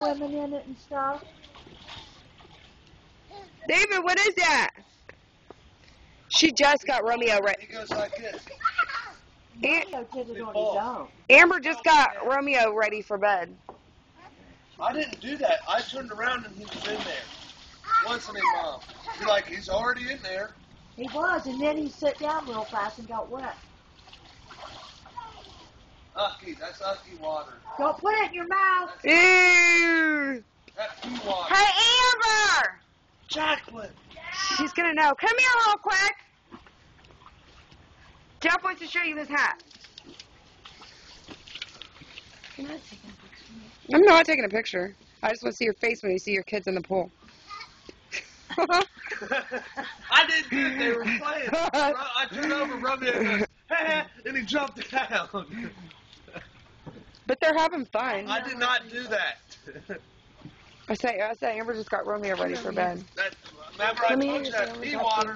women in it and stuff. David, what is that? She just got Romeo ready. He goes like this. Romeo did it on his own. Amber just got Romeo ready for bed. I didn't do that. I turned around and he was in there. Listening, Mom. You're like, he's already in there. He was, and then he sat down real fast and got wet. Ucky, that's Ucky water. Don't put it in your mouth. Ew. That's pea water. Hey, Amber! Jacqueline. She's gonna know. Come here real quick. Jeff wants to show you his hat. I'm not taking a picture. I just want to see your face when you see your kids in the pool. I didn't do it. They were playing. I turned over, Romeo goes, hey, and he jumped down. But they're having fun. I did not do that. I say, Amber just got Romeo ready for bed. Remember I told you that pea water.